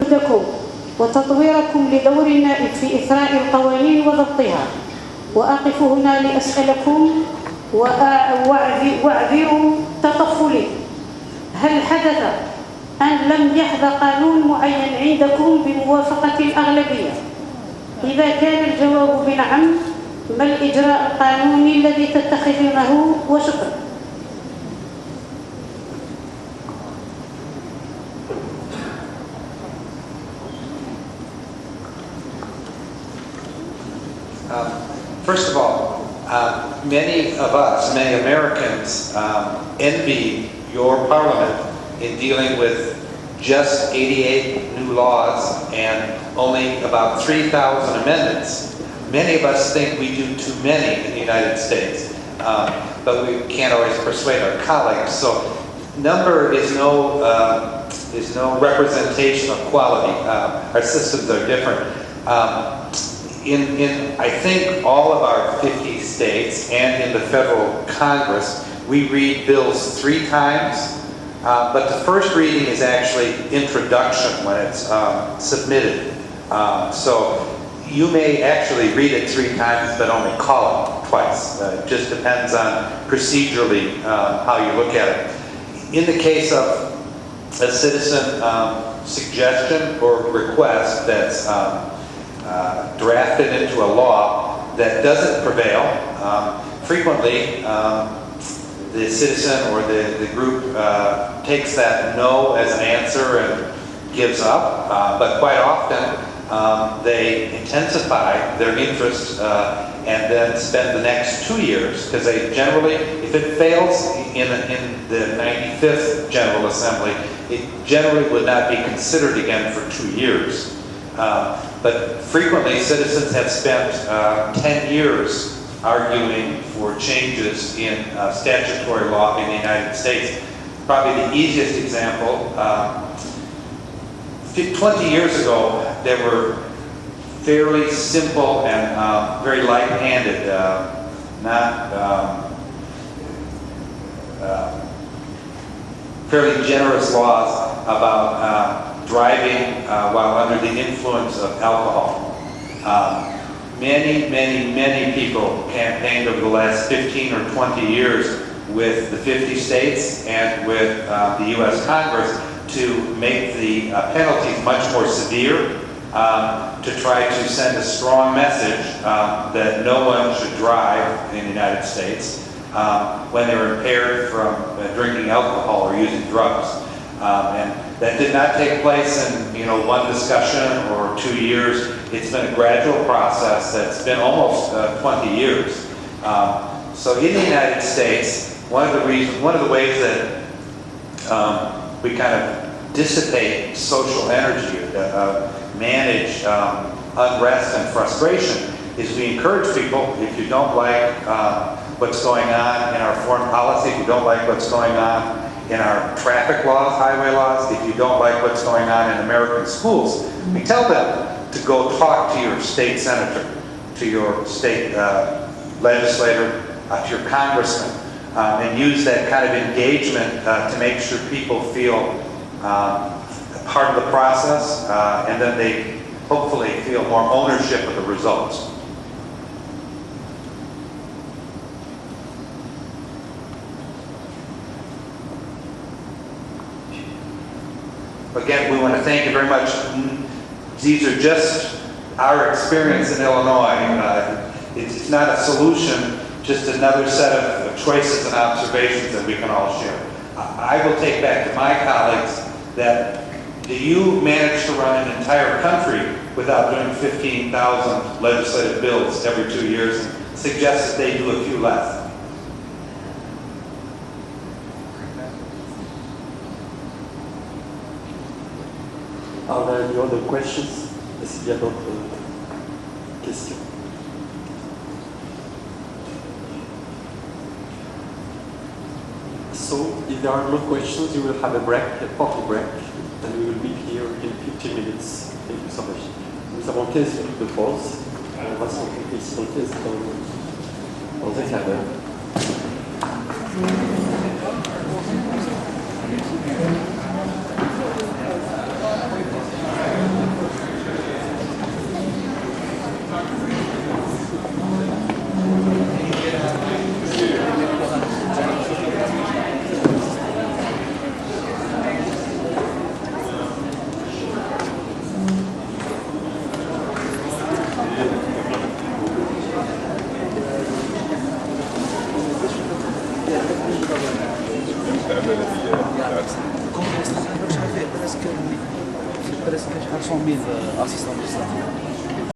جهودكم وتطويركم لدور النائب في إثراء القوانين وضبطها. وأقف هنا لأسألكم وأعذر تطفلي، هل حدث أن لم يحظى قانون معين عندكم بموافقة الأغلبية؟ إذا كان الجواب بنعم، ما الإجراء القانوني الذي تتخذونه؟ وشكرا. First of all, many of us, many Americans, envy your parliament in dealing with just 88 new laws and only about 3,000 amendments. Many of us think we do too many in the United States, but we can't always persuade our colleagues. So number is no representation of quality. Our systems are different. In I think all of our 50 states and in the federal Congress, we read bills 3 times, but the first reading is actually introduction when it's submitted. So you may actually read it 3 times, but only call it twice. It just depends on procedurally how you look at it. In the case of a citizen suggestion or request that's drafted into a law that doesn't prevail, frequently the citizen or the group takes that no as an answer and gives up, but quite often they intensify their interest and then spend the next 2 years, because they generally, if it fails in the 95th General Assembly, it generally would not be considered again for 2 years. But frequently citizens have spent 10 years arguing for changes in statutory law in the United States. Probably the easiest example, 20 years ago, there were fairly simple and very light-handed, fairly generous laws about driving while under the influence of alcohol. Many people campaigned over the last 15 or 20 years with the 50 states and with the U.S. Congress to make the penalties much more severe, to try to send a strong message that no one should drive in the United States when they're impaired from drinking alcohol or using drugs. And that did not take place in one discussion or 2 years. It's been a gradual process that's been almost 20 years. So in the United States, one of the ways that we kind of dissipate social energy, manage unrest and frustration, is we encourage people, if you don't like what's going on in our foreign policy, if you don't like what's going on in our traffic laws, highway laws, if you don't like what's going on in American schools, we tell them to go talk to your state senator, to your state legislator, to your congressman, and use that kind of engagement to make sure people feel part of the process, and then they hopefully feel more ownership of the results. Again, we want to thank you very much. These are just our experience in Illinois. It's not a solution, just another set of choices and observations that we can all share. I will take back to my colleagues that do you manage to run an entire country without doing 15,000 legislative bills every 2 years, and suggest that they do a few less. Are there any other questions? Est-ce qu'il y a d'autres questions? So, if there are no questions, you will have a break, a coffee break, and we will meet here in 15 minutes. Thank you so much. Nous avons 15 minutes de pause. On va se rencontrer ici dans 15 dans un quart d'heure. Presque 100 000 assistants de